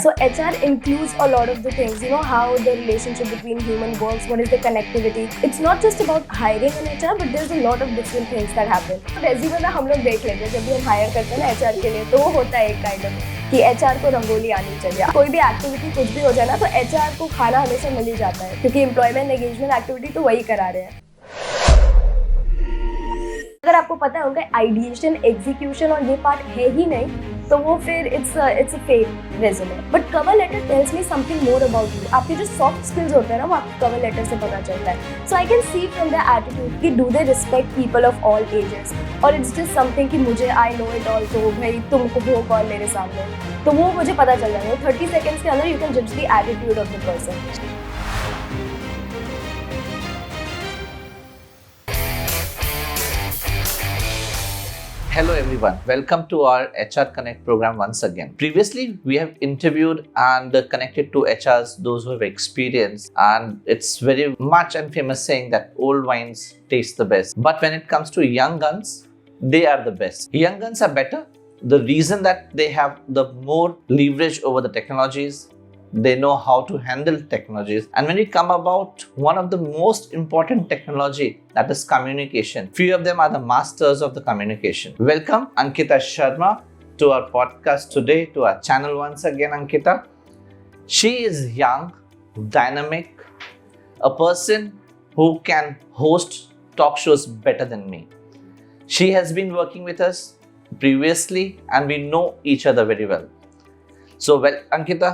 So HR includes a lot of the things, you know, how the relationship between human works, what is the connectivity. It's not just about hiring an HR, but there's a lot of different things that happen. तो resume में हम लोग देख लेते हैं जब भी हम hire करते हैं ना HR के लिए, तो वो होता है एक kind of कि HR को रंगोली आनी चाहिए. कोई भी एक्टिविटी कुछ भी हो जाए ना, तो HR को खाना हमेशा मिल ही जाता है, क्योंकि एम्प्लॉयमेंट एंगेजमेंट एक्टिविटी तो वही करा रहे हैं. अगर आपको पता है उनका आइडिएशन, एग्जीक्यूशन और ये पार्ट है ही नहीं, तो वो फिर it's a fake resume. But cover letter tells me something more about you. आपके जो सॉफ्ट स्किल्स होते हैं ना, वो आपके कवर लेटर से पता चलता है. So I can see from the attitude कि do they respect people of all ages, और इट्स जस्ट समथिंग कि मुझे आई नो इट ऑल, तो भाई तुम हो कौन मेरे सामने, तो वो मुझे पता चल जाएगा. 30 सेकेंड्स के अंदर यू कैन जज the attitude of the person. Hello everyone, welcome to our HR Connect program once again. Previously, we have interviewed and connected to HRs, those who have experience, and it's very much and famous saying that old wines taste the best. But when it comes to young guns, they are the best. Young guns are better. The reason that they have the more leverage over the technologies, they know how to handle technologies. And when we come about one of the most important technology, that is communication, few of them are the masters of the communication. Welcome Ankita Sharma to our podcast today, to our channel once again. Ankita, she is young, dynamic, a person who can host talk shows better than me. She has been working with us previously and we know each other very well. So Ankita,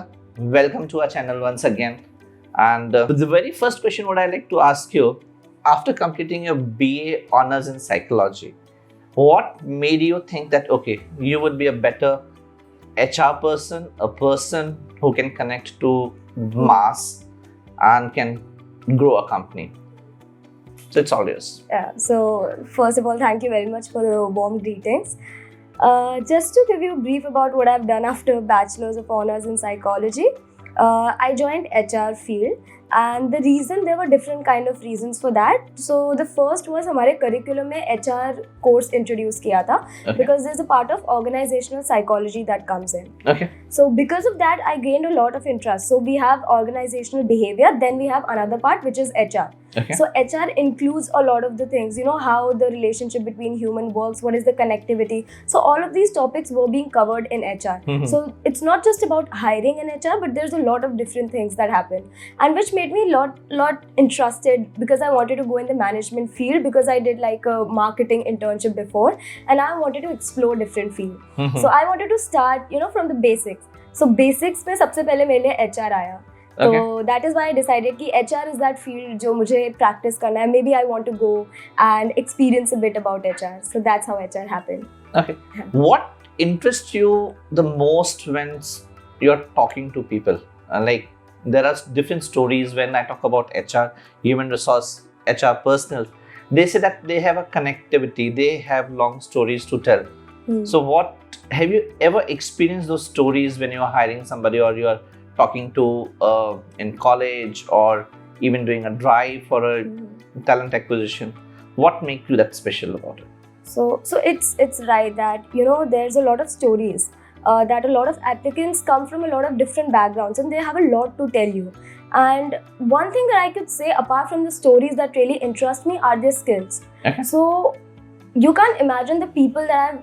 welcome to our channel once again. And the very first question what I like to ask you, after completing your BA honors in psychology, what made you think that okay, you would be a better HR person, a person who can connect to mass and can grow a company? So it's all yours. Yeah, so first of all, thank you very much for the warm greetings. Just to give you a brief about what I've done after Bachelor's of Honors in Psychology, I joined HR field, and the reason, there were different kind of reasons for that. So the first was हमारे curriculum में HR course introduce किया था, because there's a part of organizational psychology that comes in. Okay. So because of that, I gained a lot of interest. So we have organizational behavior, then we have another part which is HR. Okay. So HR includes a lot of the things, you know, how the relationship between human works, what is the connectivity. So all of these topics were being covered in HR. Mm-hmm. So it's not just about hiring an HR, but there's a lot of different things that happen, and which made me lot interested, because I wanted to go in the management field, because I did like a marketing internship before, and I wanted to explore different field. Mm-hmm. So I wanted to start, you know, from the basics. So basics में सबसे पहले मेरे लिए HR आया. Okay. So that is why I decided कि HR is that field जो मुझे practice करना है. Maybe I want to go and experience a bit about HR. So that's how HR happened. Okay. What interests you the most when you're talking to people? Like there are different stories when I talk about HR, human resource, HR personnel. They say that they have a connectivity, they have long stories to tell. So what, have you ever experienced those stories when you're hiring somebody, or you're talking to in college, or even doing a drive for a talent acquisition? What makes you that special about it? So it's right that, you know, there's a lot of stories that a lot of applicants come from a lot of different backgrounds, and they have a lot to tell you. And one thing that I could say, apart from the stories that really interest me, are their skills. Okay. So you can't imagine the people that I've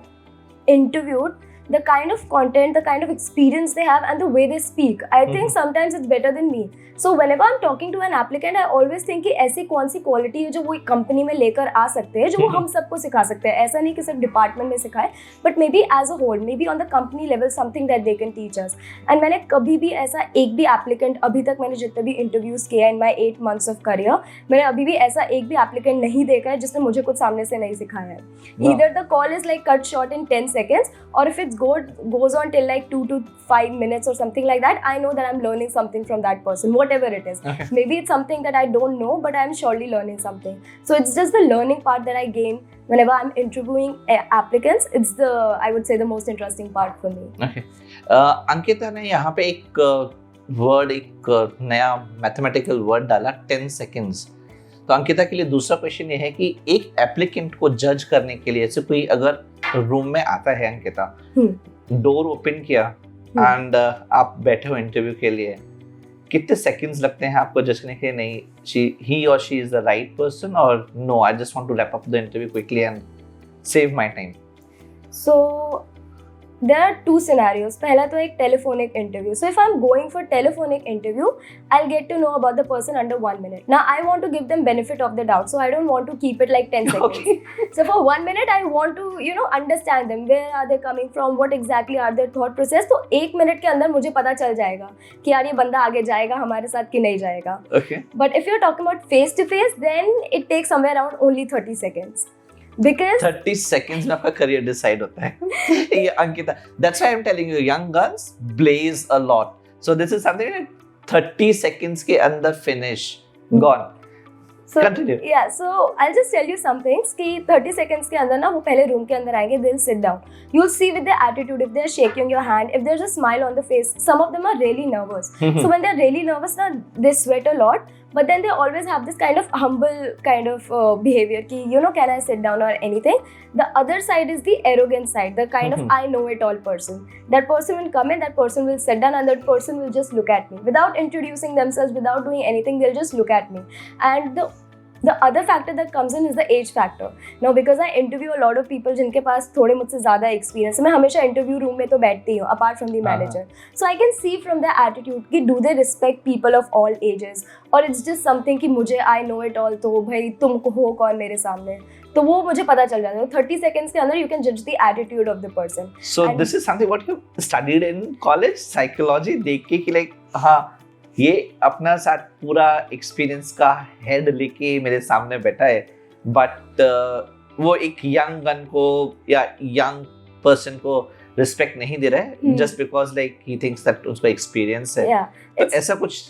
interviewed, the kind of content, the kind of experience they have, and the way they speak. I think sometimes it's better than me. So whenever I'm talking to an applicant, I always think कि ऐसी कौन सी quality है जो वो एक company में लेकर आ सकते हैं, जो वो हम सबको सिखा सकते हैं. ऐसा नहीं कि सिर्फ department में सिखाए, but maybe as a whole, maybe on the company level, something that they can teach us. And मैंने कभी भी ऐसा एक भी applicant, अभी तक मैंने जितने भी interviews किए in my 8 months of career, मैंने अभी भी ऐसा एक भी applicant नहीं देखा है जिसने मुझे कुछ सामने से नहीं सिखाया है. Either the call is like cut short in 10 seconds, or if it goes on till like 2 to 5 minutes or something like that, I know that I'm learning something from that person, whatever it is. Okay. Maybe it's something that I don't know, but I'm surely learning something. So it's just the learning part that I gain whenever I'm interviewing applicants. It's the, I would say, the most interesting part for me. Okay. Ankita ने यहाँ पे एक word, एक नया mathematical word डाला, 10 seconds. तो अंकिता के लिए दूसरा क्वेश्चन ये है कि एक एप्लीकेंट को जज करने के लिए, जैसे कोई अगर रूम में आता है, अंकिता डोर ओपन किया, एंड आप बैठे हो इंटरव्यू के लिए, कितने सेकंड्स लगते हैं आपको जज करने के नहीं he or she is the right person, or no, I just want to wrap up the interview quickly and save my time? So there are two scenarios. पहला तो एक telephonic interview. So if I'm going for telephonic interview, I'll get to know about the person under 1 minute. Now I want to give them benefit of the doubt, so I don't want to keep it like 10 seconds. Okay. So for 1 minute, I want to understand them. Where are they coming from? What exactly are their thought process? तो 1 minute के अंदर मुझे पता चल जाएगा कि यार ये बंदा आगे जाएगा हमारे साथ कि नहीं जाएगा. Okay. But if you're talking about face to face, then it takes somewhere around only 30 seconds. Because 30 seconds में आपका career decide होता है. ये Ankita, that's why I'm telling you, young girls blaze a lot. So this is something that 30 seconds के अंदर finish, gone. So, Continue. Yeah, so I'll just tell you some things कि 30 seconds के अंदर ना वो पहले रूम के अंदर आएंगे, they'll sit down. You'll see with their attitude, if they're shaking your hand, if there's a smile on the face. Some of them are really nervous. So when they're really nervous ना, they sweat a lot. But then they always have this kind of humble kind of behavior ki, can I sit down or anything. The other side is the arrogant side, the kind of I know it all person. That person will come in, that person will sit down, and that person will just look at me. Without introducing themselves, without doing anything, they'll just look at me. And the other factor that comes in is the age factor. Now because I interview a lot of people जिनके पास थोड़े मुझसे ज़्यादा experience है, मैं हमेशा interview room में तो बैठती हूँ apart from the manager. So I can see from their attitude कि do they respect people of all ages, or it's just something कि मुझे I know it all, तो भाई तुम हो कौन मेरे सामने, तो वो मुझे पता चल जाता है. 30 seconds के अंदर you can judge the attitude of the person. So this is something what you studied in college, psychology, देख के कि like हाँ ये अपना साथ पूरा एक्सपीरियंस का हेड लेके मेरे सामने बैठा है, बट वो एक यंग गन को या यंग पर्सन को रिस्पेक्ट नहीं दे रहा है just because like he thinks that उसका एक्सपीरियंस है. तो ऐसा कुछ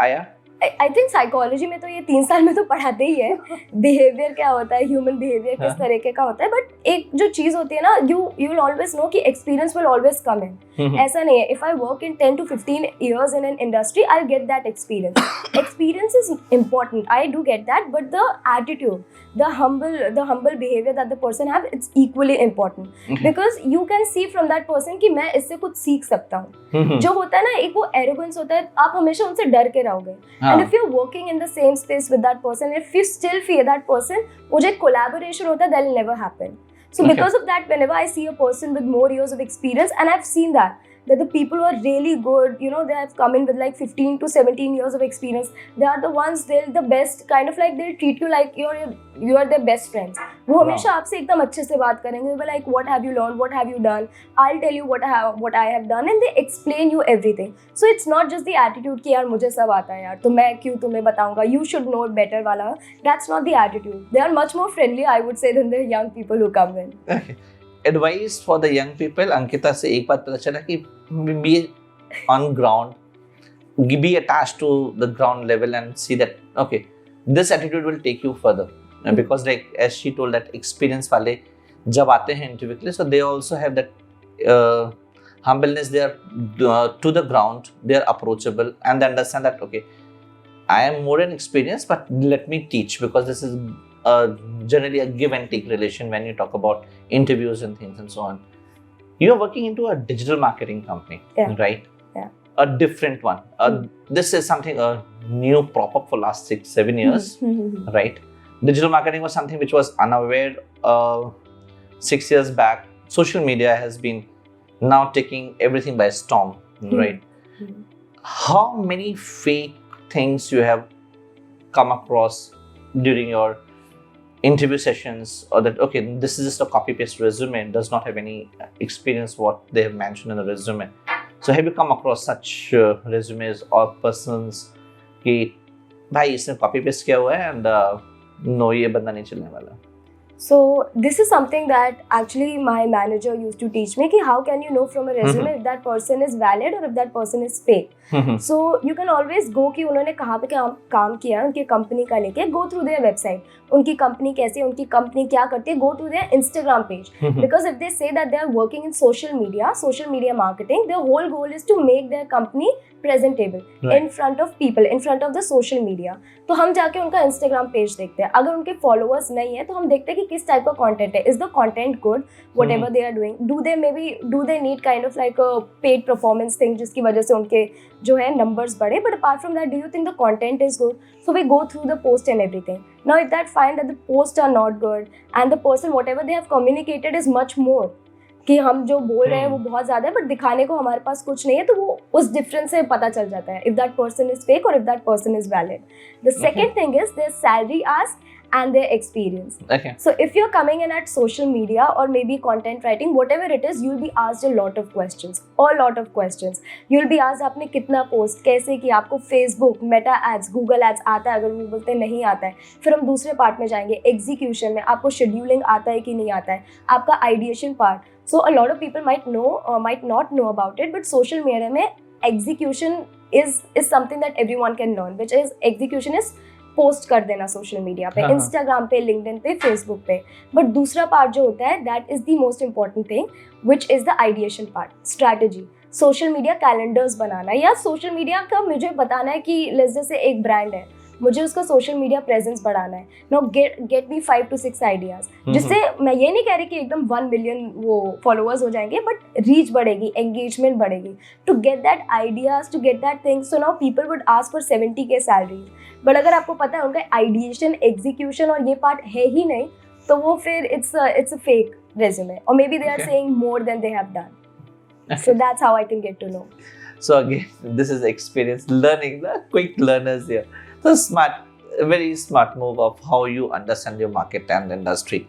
आया? आई थिंक साइकोलॉजी में तो ये 3 साल में तो पढ़ाते ही है बिहेवियर क्या होता है, ह्यूमन बिहेवियर किस तरीके का होता है. बट एक जो चीज होती है ना, यू विल ऑलवेज नो कि एक्सपीरियंस विल ऑलवेज कम इन. ऐसा नहीं है. If I work in 10 to 15 years in an industry, I'll get that experience. Experience is important, I do get that, but the attitude, the humble behavior that the person have, it's equally important. Because you can see from that person कि मैं इससे कुछ सीख सकता हूँ. जो होता है ना, एक वो arrogance होता है, आप हमेशा उनसे डर के रहोगे. And if you're working in the same space with that person, if you still fear that person, वो जो collaboration होता है, that will never happen. So because of that, whenever I see a person with more years of experience, and I've seen that the people who are really good, they have come in with like 15 to 17 years of experience. They are the ones, they're the best, kind of like they'll treat you like you are their best friends. वो हमेशा आपसे एकदम अच्छे से बात करेंगे. They'll be like, what have you learned, what have you done, I'll tell you what I have done, and they explain you everything. So it's not just the attitude कि यार मुझे सब आता है यार, तो मैं क्यों तुम्हें बताऊंगा, you should know it better वाला. That's not the attitude. They are much more friendly, I would say, than the young people who come in. Okay. Advice for the young people. Ankita से एक बात पता चला कि be on ground, be attached to the ground level and see that okay, this attitude will take you further. Because like as she told, that experience वाले जब आते हैं interview के लिए, so they also have that humbleness. They are to the ground, they are approachable, and they understand that okay, I am more in experience, but let me teach, because this is generally a give and take relation when you talk about interviews and things and so on. You are working into a digital marketing company, right? Yeah. A different one. This is something new prop up for last 6-7 years, right? Digital marketing was something which was unaware 6 years back. Social media has been now taking everything by storm, right? How many fake things you have come across during your interview sessions, or that okay, this is just a copy paste resume, it does not have any experience what they have mentioned in the resume. So have you come across such resumes or persons कि भाई इसने copy paste किया हुआ है and no, ये बंदा नहीं चलने वाला? So this is something that actually my manager used to teach me कि how can you know from a resume if that person is valid or if that person is fake. So you can always go कि उन्होंने कहाँ पे काम किया उनकी company का लेके, go through their website, उनकी कंपनी कैसी है, उनकी कंपनी क्या करती है, go to their Instagram page. Because if they say that they are working in social media marketing, their whole goal is to make their company presentable in front of people, in front of the social media. तो हम जाके उनका Instagram page देखते हैं. अगर उनके followers नहीं है तो हम देखते हैं कि किस टाइप का कंटेंट है. Is the content good, whatever they are doing, do they need kind of like a paid performance thing जिसकी वजह से उनके जो है numbers बढ़े. But apart from that, do you think the content is good? So we go through the post and everything. Now if that find that the posts are not good and the person whatever they have communicated is much more, कि हम जो बोल रहे हैं वो बहुत ज़्यादा है बट दिखाने को हमारे पास कुछ नहीं है, तो वो उस डिफरेंस से पता चल जाता है if that person is fake or if that person is valid. The second thing is their salary ask and their experience. Okay. So if you're coming in at social media or maybe content writing, whatever it is, you'll be asked a lot of questions. You'll be asked आपने कितना post कैसे किया, आपको Facebook, Meta ads, Google ads आता है, अगर वो बोलते हैं नहीं आता है, फिर हम दूसरे पार्ट में जाएंगे एग्जीक्यूशन में, आपको शेड्यूलिंग आता है कि नहीं आता है, आपका ideation part. So a lot of people might know or might not know about it, but social media में execution is something that everyone can learn, which is execution is post कर देना सोशल मीडिया पे, Instagram पे, LinkedIn पे, Facebook पे. But दूसरा part जो होता है that is the most important thing which is the ideation part, strategy. Social media calendars बनाना या सोशल मीडिया का मुझे बताना है कि लेट्स जैसे एक ब्रांड है, मुझे उसका सोशल मीडिया प्रेजेंस बढ़ाना है. Now get me 5 to 6 ideas, जिससे मैं ये नहीं कह रही कि एकदम 1 million वो फॉलोअर्स हो जाएंगे, बट रीच बढ़ेगी, एंगेजमेंट बढ़ेगी. To get that ideas, to get that thing, so now people would ask for 70K salaries. But अगर आपको पता है उनका आइडिएशन, एग्जीक्यूशन और ये पार्ट है ही नहीं, तो वो फिर इट्स अ फेक रेज्यूमे, और maybe they are saying more than they have done. So that's how I can get to know. So again, this is experience learning, the quick learners here. So smart, a very smart move of how you understand your market and industry.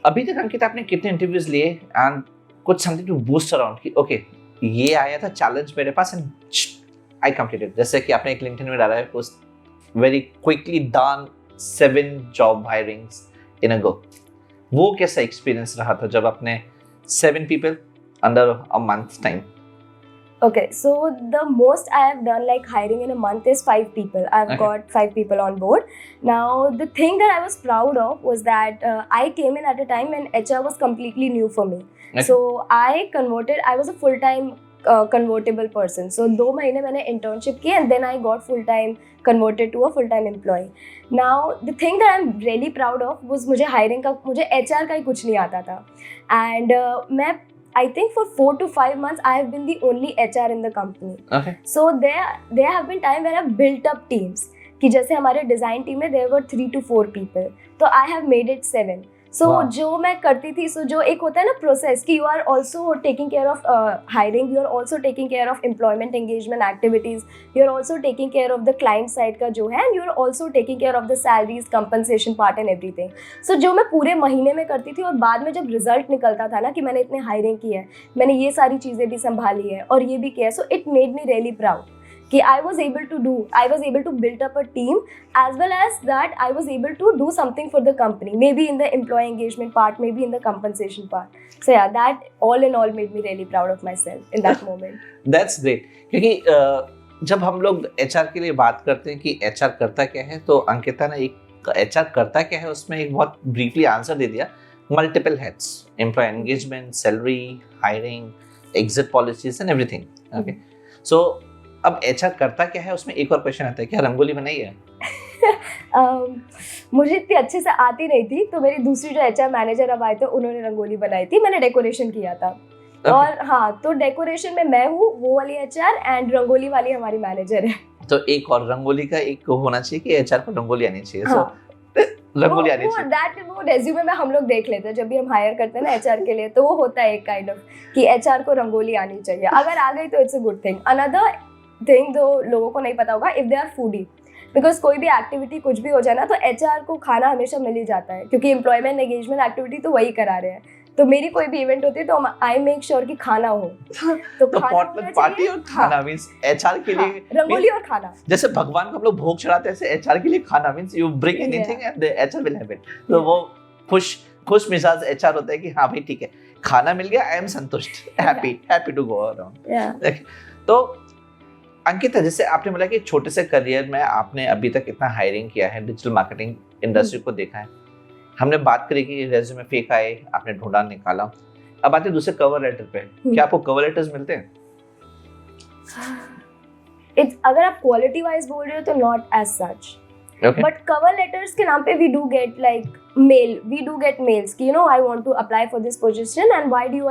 अभी तक अंकित आपने कितने interviews लिए and कुछ something to boost around कि okay ये आया था चैलेंज मेरे पास एंड आई कंप्लीटेड. जैसे कि आपने एक लिंक्डइन में डाला है post, very quickly done 7 job hirings in a go. वो कैसा एक्सपीरियंस रहा था जब आपने 7 people under a month's time? Okay, so the most I have done like hiring in a month is 5 people. I've got 5 people on board. Now, the thing that I was proud of was that I came in at a time when HR was completely new for me. So I was a full-time convertible person. So 2 महीने मैंने internship की and then I got full-time converted to a full-time employee. Now, the thing that I'm really proud of was मुझे hiring का, मुझे HR का ही कुछ नहीं आता था. And मैं I think for 4 to 5 months I have been the only HR in the company. Okay. So there have been time when I've built up teams. कि जैसे हमारे design team में there were 3 to 4 people. तो I have made it 7. So जो मैं करती थी, so जो एक होता है ना प्रोसेस कि you are also taking care of hiring, you are also taking care of employment engagement activities, you are also taking care of the client side का जो है, and you are also taking care of the salaries, compensation part and everything. So जो मैं पूरे महीने में करती थी और बाद में जब रिजल्ट निकलता था ना कि मैंने इतने हायरिंग की है, मैंने ये सारी चीज़ें भी संभाली है और ये भी किया है, so it made me really proud. कि I was able to build up a team, as well as that I was able to do something for the company, maybe in the employee engagement part, maybe in the compensation part. So yeah, that all in all made me really proud of myself in that moment. That's great. क्योंकि जब हम लोग HR के लिए बात करते हैं कि HR करता क्या है, तो अंकिता ने एक HR करता क्या है उसमें एक बहुत ब्रीफली आंसर दे दिया. Multiple heads, employ engagement, salary, hiring, exit policies and everything. Okay, so अब HR करता क्या है उसमें एक और क्वेश्चन आता है, क्या रंगोली बनाई है? मुझे इतनी अच्छे से आती नहीं थी, तो मेरी दूसरी जो HR मैनेजर अब आए थे उन्होंने रंगोली बनाई थी, मैंने डेकोरेशन किया था. और हाँ, तो डेकोरेशन में मैं हूँ, वो वाली HR एंड रंगोली वाली हमारी मैनेजर है. तो एक और रंगोली का एक होना चाहिए कि HR को रंगोली आनी चाहिए. हाँ. रंगोली आनी चाहिए. वो रेज्यूमे में हम लोग देख लेते हैं जब भी हम हायर करते हैं ना HR के लिए, तो वो होता है एक काइंड ऑफ कि HR को रंगोली आनी चाहिए. अगर आ गई तो it's a good thing. Another thing जो लोगों को नहीं पता होगा, if they are foodie, because कोई भी एक्टिविटी कुछ भी हो जाए ना तो HR को खाना हमेशा मिल ही जाता है, क्योंकि एम्प्लॉयमेंट एंगेजमेंट एक्टिविटी तो वही करा रहे हैं. तो मेरी कोई भी इवेंट होती है तो आई मेक श्योर कि खाना हो. तो पार्टी और खाना मींस HR के लिए रंगोली और खाना. जैसे भगवान को हम लोग भोग चढ़ाते हैं, ऐसे HR के लिए खाना means you bring anything and the HR will have it. तो वो खुश मिजाज HR होता है कि हाँ भाई ठीक है, खाना मिल गया, आई एम संतुष्ट, हैप्पी टू गो अराउंड. तो अंकिता, जैसे आपने बोला कि छोटे से करियर में आपने अभी तक इतना हायरिंग किया है, डिजिटल मार्केटिंग इंडस्ट्री को देखा है, हमने बात करी कि रेज्यूमे फेक आए, आपने ढूंढा निकाला. अब आते दूसरे कवर लेटर पे. क्या आपको कवर लेटर्स मिलते हैं? अगर आप क्वालिटी वाइज बोल रहे हो तो not as such. Okay. But cover letters के नाम पे we do get like mail. We do get mails कि I want to apply for this position and why do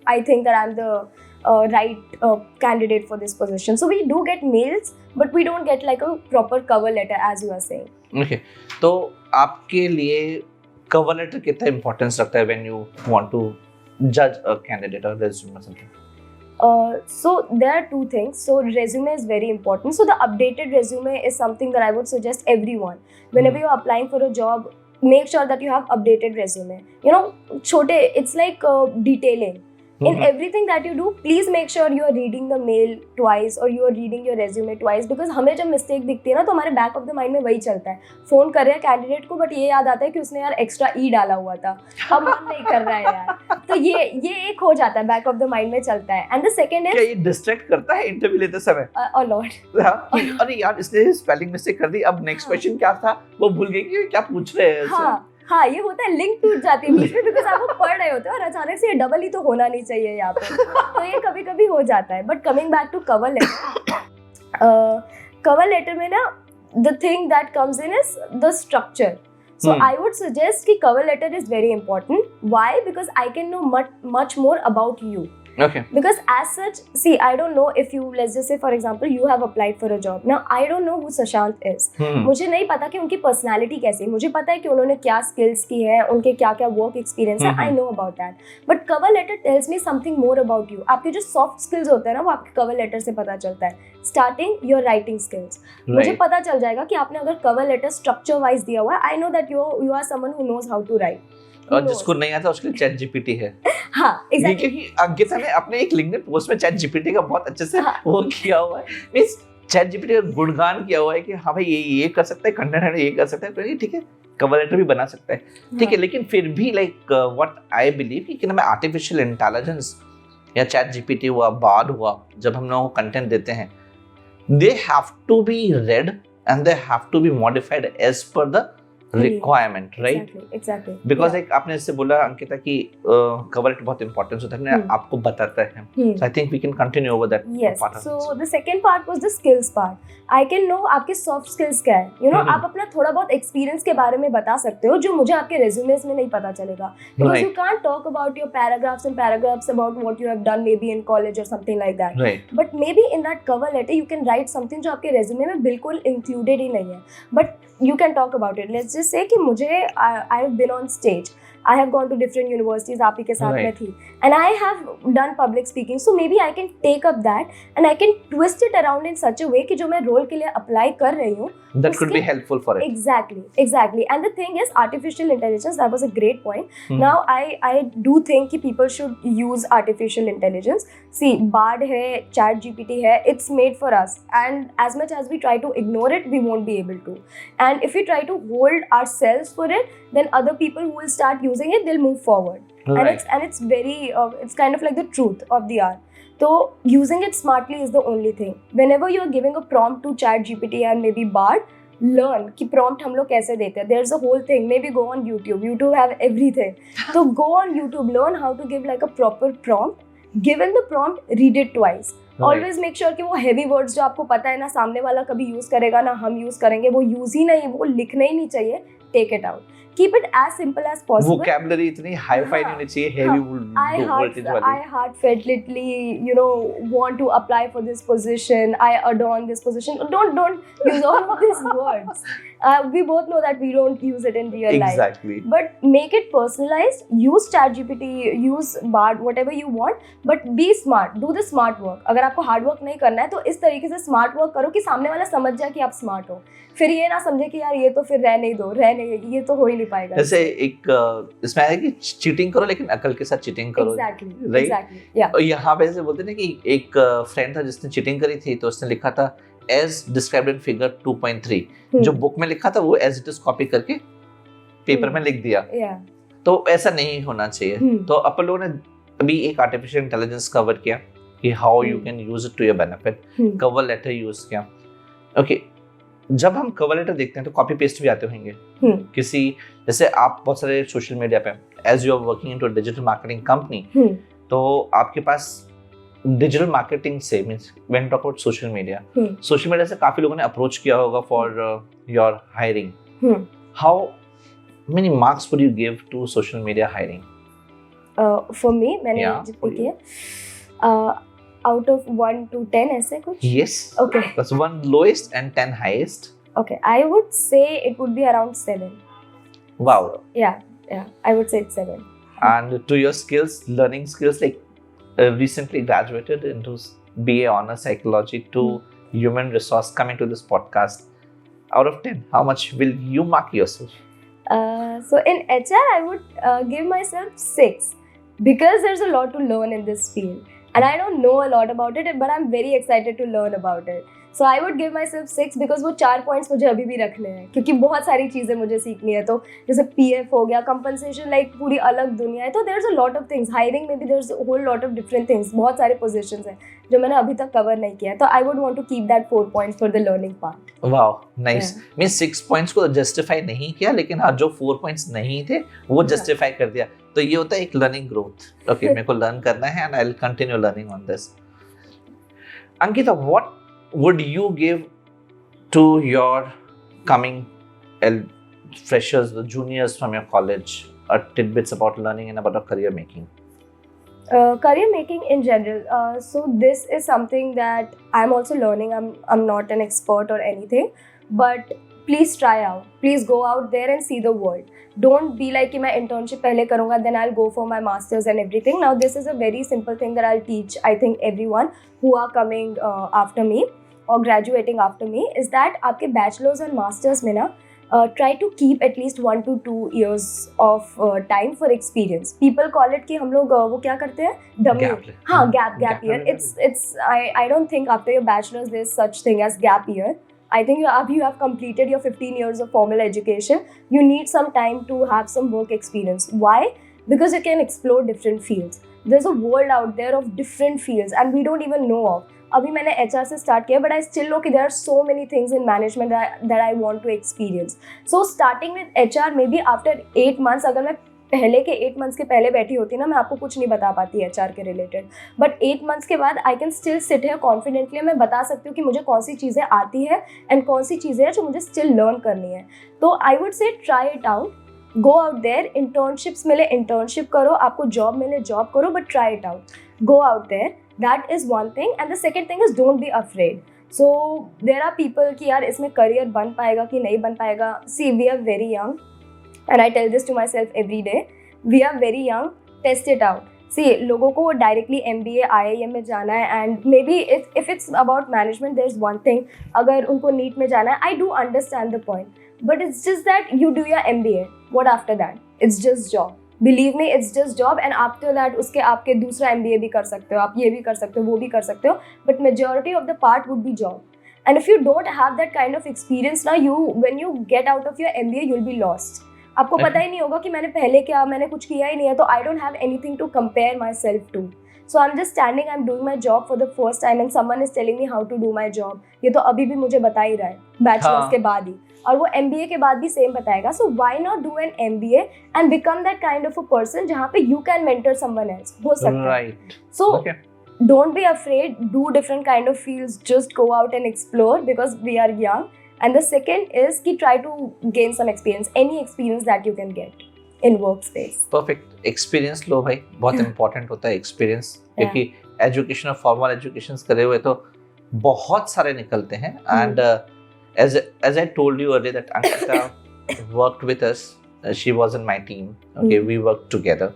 I think that I'm the right candidate for this position. So we do get mails, but we don't get like a proper cover letter as you are saying. Okay. तो आपके लिए cover letter कितना importance रखता है when you want to judge a candidate or resume or something? So there are two things. So resume is very important. So the updated resume is something that I would suggest everyone. Whenever you're applying for a job, make sure that you have updated resume. It's like detailing. In everything that you do, please make sure you are reading the mail twice or you are reading your resume twice, because हमें जब mistake दिखती है ना तो हमारे back of the mind में वही चलता है. फोन कर रहे हैं कैंडिडेट को बट ये याद आता है कि उसने यार एक्स्ट्रा ई डाला हुआ था, अब मन नहीं कर रहा है यार. तो ये एक हो जाता है, बैक ऑफ द माइंड में चलता है. एंड द सेकंड इज, क्या ये डिस्ट्रैक्ट करता है इंटरव्यू लेते समय? A lot. अरे यार इसने स्पेलिंग मिस्टेक कर दी, अब नेक्स्ट क्वेश्चन क्या था वो भूल गई कि क्या पूछ रहे हैं. हाँ ये होता है, लिंक टूट जाती है बीच में, बिकॉज आप वो पढ़ रहे होते हो और अचानक से ये डबल ही तो होना नहीं चाहिए यहाँ पे. तो ये कभी कभी हो जाता है. But coming back to cover letter, cover letter में ना the thing that comes in is the structure. So I would suggest कि cover letter is very important. Why? Because I can know much more about you. Okay. Because as such, see, I don't know if you, let's just say for example, you have applied for a job. Now I don't know who Sushant is. मुझे नहीं पता कि उनकी personality कैसी है. मुझे पता है कि उन्होंने क्या skills की है, उनके क्या क्या work experience है. I know about that. But cover letter tells me something more about you. आपके जो soft skills होते हैं ना, वो आपके cover letter से पता चलता है. Starting your writing skills. मुझे पता चल जाएगा कि आपने अगर cover letter structure wise दिया हुआ है, I know that you are someone who knows how to write. और जिसको नहीं आता उसके लिए चैट जीपीटी है. हाँ exactly. क्योंकि अंकिता ने अपने एक लिंक्डइन पोस्ट में चैट जीपीटी का बहुत अच्छे से वो किया हुआ है. मींस चैट जीपीटी का गुणगान किया हुआ है कि हाँ भाई ये कर सकता है, कंटेंट है ये कर सकता है, तो ठीक है कवर लेटर भी बना सकता है. ठीक है, लेकिन फिर भी लाइक व्हाट आई बिलीव कि ना मैं आर्टिफिशियल इंटेलिजेंस या चैट जीपीटी हुआ, बार्ड हुआ, जब हम लोगों को कंटेंट देते हैं, they have to be read and they have to be modified as per the requirement, right? Exactly. Because like आपने इससे बोला अंकिता कि cover letter बहुत important होता है, आपको बताता है. So I think we can continue over that. Yes. So the second part was the skills part. I can know आपके soft skills क्या है. आप अपना थोड़ा बहुत experience के बारे में बता सकते हो जो मुझे आपके resumes में नहीं पता चलेगा. Because you can't talk about your paragraphs and paragraphs about what you have done maybe in college or something like that. Right. But maybe in that cover letter you can write something जो आपके resume में बिल्कुल included ही नहीं है. But you can talk about it. Let's just say कि मुझे I have been on stage. I have gone to different universities, आप ही के साथ में थी, and I have done public speaking. So maybe I can take up that and I can twist it around in such a way कि जो मैं role के लिए apply कर रही हूँ, that could be helpful for it. Exactly. And the thing is, artificial intelligence, that was a great point. Now I do think कि people should use artificial intelligence. See, Bard है, Chat GPT है, it's made for us, and as much as we try to ignore it, we won't be able to. And if we try to hold ourselves for it, then other people who will start using it, they'll move forward. Right. And it's very it's kind of like the truth of the hour. So using it smartly is the only thing. Whenever you are giving a prompt to Chat GPT and maybe Bard, learn कि prompt हम लोग कैसे देते हैं. There's a whole thing. Maybe go on YouTube. YouTube have everything. So go on YouTube, learn how to give like a proper prompt. Given the prompt, read it twice. Always make sure कि वो heavy words जो आपको पता है ना सामने वाला कभी यूज करेगा ना हम यूज करेंगे, वो यूज ही नहीं, वो लिखना ही नहीं चाहिए. Take it out. Keep it as simple as possible. Vocabulary इतनी हाई-फाई नहीं होनी चाहिए, heavy words वाली. I heartfully, want to apply for this position. I adorn this position. Don't use all of these words. We both know that we don't use it in real life. Exactly. But make it personalized. Use ChatGPT, use Bard, whatever you want. But be smart. Do the smart work. अगर आपको hard work नहीं करना है तो इस तरीके से smart work करो कि सामने वाला समझ जाए कि आप smart हो. फिर ये ना समझे कि यार ये तो फिर रहने दो, ये तो हो ही नहीं पाएगा. जैसे एक इसमें है कि चीटिंग करो लेकिन अकल के साथ चीटिंग करो. Exactly. Yeah. यहाँ पे से बोलते हैं कि एक फ्रेंड था जिसने चीटिंग करी थी, तो उसने लिखा था as described in figure 2.3. जो बुक में लिखा था वो as it is कॉपी करके पेपर में लिख दिया. तो ऐसा नहीं होना चाहिए. तो अपन लोगों ने अभी एक आर्टिफिशियल इंटेलिजेंस कवर किया कि how you can use it to your benefit. Cover letter use किया. ओके, जब हम कवर लेटर देखते हैं तो कॉपी पेस्ट भी आते होंगे. किसी जैसे आप बहुत सारे सोशल मीडिया पे as you are working into a digital marketing company, तो आपके पास डिजिटल मार्केटिंग से means when talk about social media, Hmm. Social media से काफी लोगों ने अप्रोच किया होगा for your hiring. Hmm. How many marks would you give to social media hiring? For me, मैंने Yeah, जितने for you. किए out of 1 to 10 ऐसे कुछ. Yes. Okay. That's 1 lowest and 10 highest. Okay, I would say it would be around 7. Wow. Yeah, I would say it's 7. And to your skills, learning skills, like recently graduated into BA Honors Psychology to Human Resource, coming to this podcast. Out of 10, how much will you mark yourself? So in HR, I would give myself 6 because there's a lot to learn in this field. And I don't know a lot about it, but I'm very excited to learn about it. So I would give myself 6 because वो 4 points मुझे अभी भी रखने हैं क्योंकि बहुत सारी चीज़ें मुझे सीखनी है. तो जैसे PF हो गया, compensation लाइक पूरी अलग दुनिया है. तो there's a lot of things. Hiring में भी there's a whole lot of different things. बहुत सारे positions हैं जो मैंने अभी तक cover नहीं किया है. तो I would want to keep that 4 points for the learning part. Wow, nice. मैं 6 points को justify नहीं किया, लेकिन हाँ जो 4 points नहीं थे वो justify कर दिया. तो ये होता है एक learning growth. Okay, मेरे को learn करना है and I'll continue learning on this. Ankita, what would you give to your coming freshers, the juniors from your college, tidbits about learning and about a career making? Career making in general. So this is something that I'm also learning. I'm not an expert or anything, but please try out. Please go out there and see the world. Don't be like कि मैं internship पहले करूँगा, then I'll go for my masters and everything. Now this is a very simple thing that I'll teach, I think, everyone who are coming after me or graduating after me, is that आपके bachelors and masters में ना try to keep at least 1 to 2 years of time for experience. People call it कि हम लोग वो क्या करते हैं, dummy. हाँ, gap year. It's I don't think after your bachelor's there's such thing as gap year. I think after you have completed your 15 years of formal education, you need some time to have some work experience. Why? Because you can explore different fields. There's a world out there of different fields and we don't even know of. अभी मैंने HR से start किया, but I still know कि there are so many things in management that I want to experience. So starting with HR, maybe after 8 months, अगर मैं पहले के 8 months के पहले बैठी होती ना, मैं आपको कुछ नहीं बता पाती HR के रिलेटेड. बट 8 months के बाद आई कैन स्टिल सिट है कॉन्फिडेंटली, मैं बता सकती हूँ कि मुझे कौन सी चीज़ें आती है एंड कौन सी चीज़ें हैं जो मुझे स्टिल लर्न करनी है. तो I would say try it out, go out there. Internships मिले इंटर्नशिप करो, आपको जॉब मिले जॉब करो, but try it out, go out there. That is one thing. And the second thing is don't be afraid. So there are people कि यार इसमें career बन पाएगा कि नहीं बन पाएगा. See we are very young and I tell this to myself every day. We are very young, test it out. See, लोगों को डायरेक्टली MBA IIM में जाना है and may be if it's about management, there's one thing. अगर उनको NEET में जाना है, I do understand the point, but it's just that you do your MBA. What after that? It's just job. Believe me, it's just job. And after that, उसके आपके दूसरा MBA भी कर सकते हो, आप ये भी कर सकते हो, वो भी कर सकते हो, but majority of the part would be job. And if you don't have that kind of experience now, when you get out of your MBA, you'll be lost. आपको पता ही नहीं होगा कि मैंने पहले क्या, मैंने कुछ किया ही नहीं है. तो I don't have anything to compare myself to. So I am just standing, I am doing my job for the first time and someone is telling me how to do my job. ये तो अभी भी मुझे बता ही रहा है bachelors के बाद ही, और वो MBA के बाद भी सेम बताएगा. So why not do an MBA and become that kind of a person जहाँ पे you can mentor someone else. हो सकता है. सो don't be afraid, do different kind of fields, just go out and explore because we are young. And the second is कि try to gain some experience, any experience that you can get in workspace. Perfect. Experience लो भाई, बहुत important होता है experience, क्योंकि education और formal educations करे हुए तो बहुत सारे निकलते हैं. And as I told you earlier that Ankita worked with us, she was in my team. Okay, we worked together.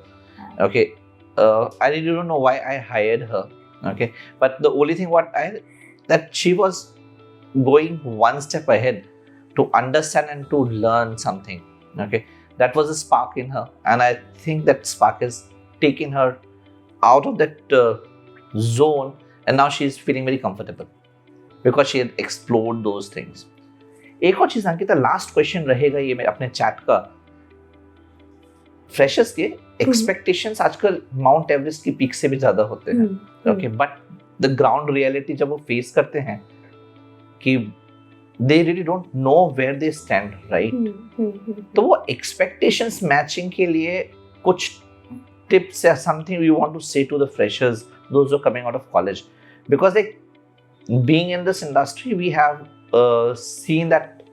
Okay, I really don't know why I hired her. Okay, but the only thing that she was going one step ahead to understand and to learn something. Okay, that was a spark in her, and I think that spark has taken her out of that zone, and now she is feeling very comfortable because she had explored those things. एक और चीज Ankita, last question रहेगा ये मैं अपने chat का. Freshers के expectations आजकल माउंट एवरेस्ट की पीक से भी ज्यादा होते हैं. Okay, but the ground reality जब वो फेस करते हैं कि they really don't know where they stand, right? तो वो expectations matching के लिए कुछ tips या something you want to say to the freshers those who are coming out of college, because like being in this industry, we have seen that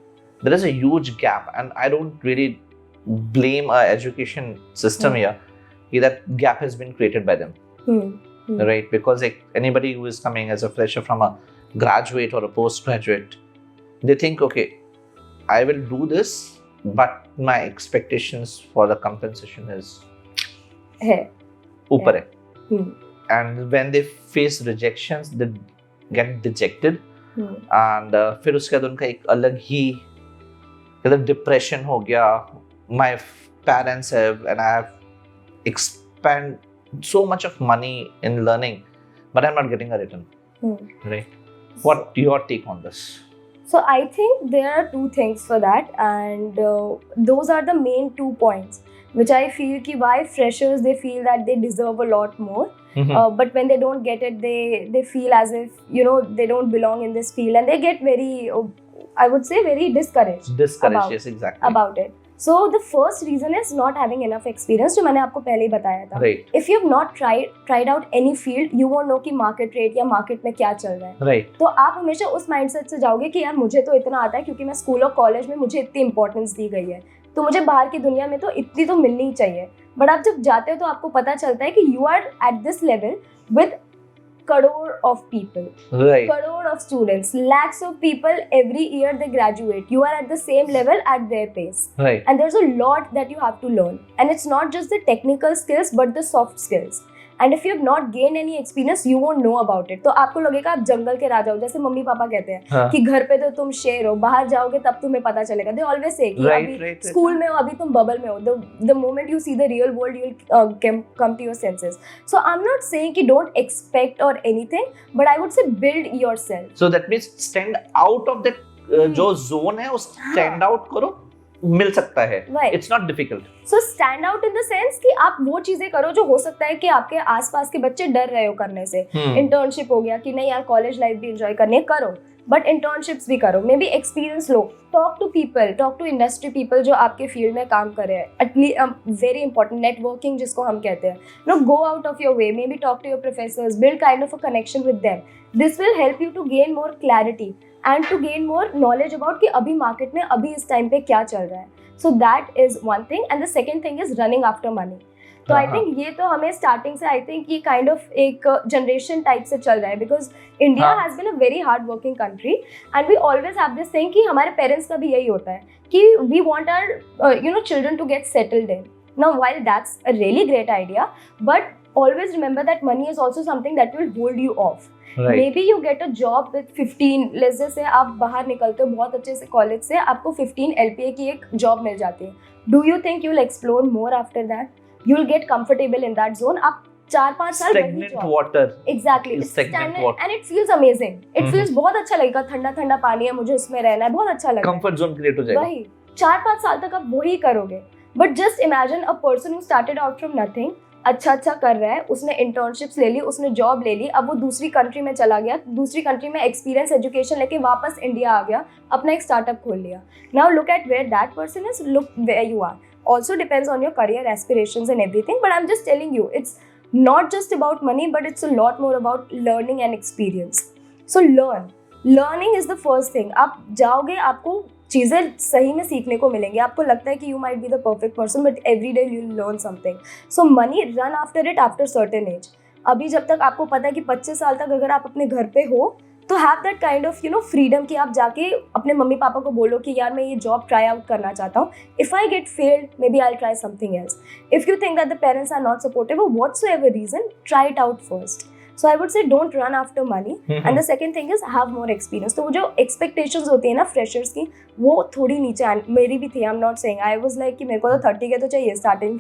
there is a huge gap, and I don't really blame our education system here. That gap has been created by them, right? Because like anybody who is coming as a fresher from a graduate or a postgraduate, they think, okay, I will do this, but my expectations for the compensation is ऊपर है. And when they face rejections, they get dejected. And फिर उसके बाद उनका एक अलग ही depression हो गया. My parents have, and I have expend so much of money in learning, but I'm not getting a return. Right? What your take on this? So I think there are two things for that, and those are the main 2 points which I feel ki why freshers, they feel that they deserve a lot more, but when they don't get it, they feel as if, you know, they don't belong in this field, and they get very, I would say, very discouraged. Yes, exactly. About it. So the first reason is not having enough experience, जो मैंने आपको पहले ही बताया था. Right. If you have not tried out any field, you won't know कि market rate या market में क्या चल रहा है. Right. तो आप हमेशा उस mindset से जाओगे कि यार मुझे तो इतना आता है क्योंकि मैं स्कूल और कॉलेज में मुझे इतनी importance दी गई है, तो मुझे बाहर की दुनिया में तो इतनी तो मिलनी ही चाहिए. बट आप जब जाते हो तो आपको पता चलता है कि you are at this level with crore of people, right, crore of students, lakhs of people every year they graduate. You are at the same level at their pace, right, and there's a lot that you have to learn, and it's not just the technical skills but the soft skills. And if you have not gained any experience, you won't know about it. तो आपको लगेगा आप जंगल के राजा हो, जैसे mummy papa कहते हैं कि घर पे तो तुम शेर हो, बाहर जाओगे तब तुम्हें पता चलेगा. They always say कि अभी स्कूल में हो, अभी तुम बबल में हो. The moment you see the real world, you'll come to your senses. So I'm not saying कि don't expect or anything, but I would say build yourself. So that means stand out of that जो zone है, उस stand out करो, मिल सकता है. It's not difficult. So stand out in the sense कि आप वो चीजें करो जो हो सकता है कि आपके आसपास के बच्चे डर रहे हो करने से. इंटर्नशिप हो गया कि नहीं यार कॉलेज लाइफ भी एंजॉय करनी है, करो, बट इंटर्नशिप्स भी करो, मे बी एक्सपीरियंस लो, talk to people, talk to industry people जो आपके फील्ड में काम कर रहे हैं. एटलीस्ट वेरी इंपॉर्टेंट नेटवर्किंग जिसको हम कहते हैं. No, go out of your way, maybe talk to your professors, build kind of a connection with them. This will help you to gain more clarity and to gain more knowledge about कि अभी market में अभी इस time पे क्या चल रहा है. So that is one thing, and the second thing is running after money. तो I think ये तो हमें स्टार्टिंग से I think ये kind of एक जनरेशन टाइप से चल रहा है, because India has been a very hard working country and we always have this thing कि हमारे पेरेंट्स का भी यही होता है कि we want our children to get settled in. Now while that's a really great idea, but always remember that money is also something that will hold you off. Right. Maybe you get a job with 15, let's just say आप बाहर निकलते हो बहुत अच्छे से college से, आपको 15 LPA की एक जॉब मिल जाती है. Do you think you'll explore more after that? You'll get comfortable in that zone. आप 4-5 साल वही stagnant water. Exactly. It's stagnant water. And it feels amazing. It feels बहुत अच्छा लगेगा, ठंडा ठंडा पानी है, मुझे उसमें रहना है, बहुत अच्छा लगेगा. Comfort zone create हो जाएगा. वही 4-5 साल तक आप वही करोगे. But just imagine a person who started out from nothing, अच्छा कर रहा है, उसने इंटर्नशिप्स ले ली, उसने जॉब ले ली, अब वो दूसरी कंट्री में चला गया, दूसरी कंट्री में एक्सपीरियंस एजुकेशन लेके वापस इंडिया आ गया, अपना एक स्टार्टअप खोल लिया. Now look at where that person is, look where you are. Also depends on your career aspirations and everything, but I am just telling you it's not just about money, but it's a lot more about learning and experience. So learning is the first thing. आप जाओगे, आपको चीज़ें सही में सीखने को मिलेंगी. आपको लगता है कि you might be the perfect person, but every day you learn something. So money, run after it after certain age. अभी जब तक आपको पता है कि 25 साल तक अगर आप अपने घर पे हो, तो have that kind of freedom कि आप जाके अपने मम्मी पापा को बोलो कि यार मैं ये जॉब ट्राई आउट करना चाहता हूँ. If I get failed, maybe I try something else. If you think that the parents are not supportive और whatsoever reason, try it out first. So I would say don't run after money. And the second thing is have more experience. तो वो जो expectations होती है ना freshers की, वो थोड़ी नीचे मेरी भी थी. I'm not saying I was like कि मेरे को तो 30 के तो चाहिए, starting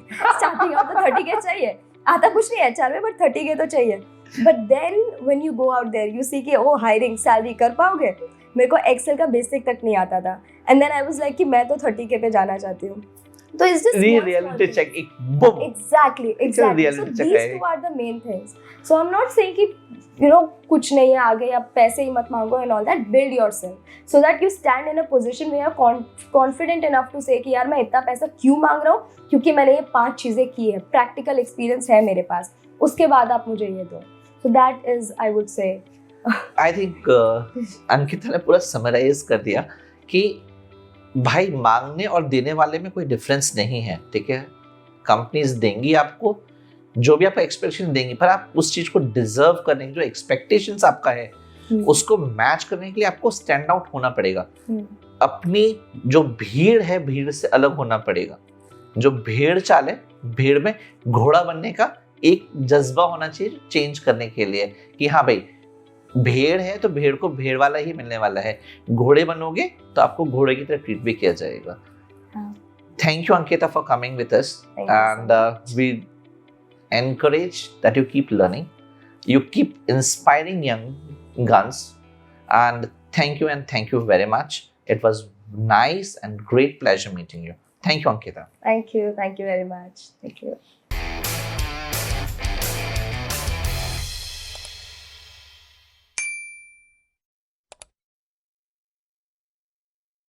out तो 30 के चाहिए. आता कुछ नहीं HR में, but 30 के तो चाहिए. But then when you go out there, you see कि hiring salary कर पाओगे. मेरे को Excel का basic तक नहीं आता था. And then I was like कि मैं तो 30 के पे जाना चाहती हूँ. So it's just reality check. Boom. Exactly. So these two are the main things. So I'm not saying कि कुछ नहीं है आगे, या पैसे ही मत मांगो and all that. Build yourself so that you stand in a position where you're confident enough to say कि यार मैं इतना पैसा क्यों मांग रहा हूँ, क्योंकि मैंने ये 5 चीजें की है, प्रैक्टिकल एक्सपीरियंस है मेरे पास, उसके बाद आप मुझे ये दो. So that is, I would say. I think Ankita ने पूरा समराइज कर दिया कि भाई मांगने और देने वाले में कोई डिफरेंस नहीं है, ठीक है। कंपनीज देंगी आपको जो भी आपका एक्सपेक्टेशन देंगी, पर आप उस चीज को डिजर्व करने की जो एक्सपेक्टेशंस आपका है उसको मैच करने के लिए आपको स्टैंड आउट होना पड़ेगा। अपनी जो भीड़ है भीड़ से अलग होना पड़ेगा। जो भेड़ चाल है, भीड़ में घोड़ा बनने का एक जज्बा होना चाहिए चेंज करने के लिए कि हाँ भाई भेड़ है तो भेड़ को भेड़ वाला ही मिलने वाला है, घोड़े बनोगे तो आपको घोड़े की तरह ट्रीट भी किया जाएगा। Thank you Ankita for coming with us and we encourage that you keep learning, you keep inspiring young guns, and thank you very much. It was nice and great pleasure meeting you. Thank you, Ankita. Thank you very much. Thank you.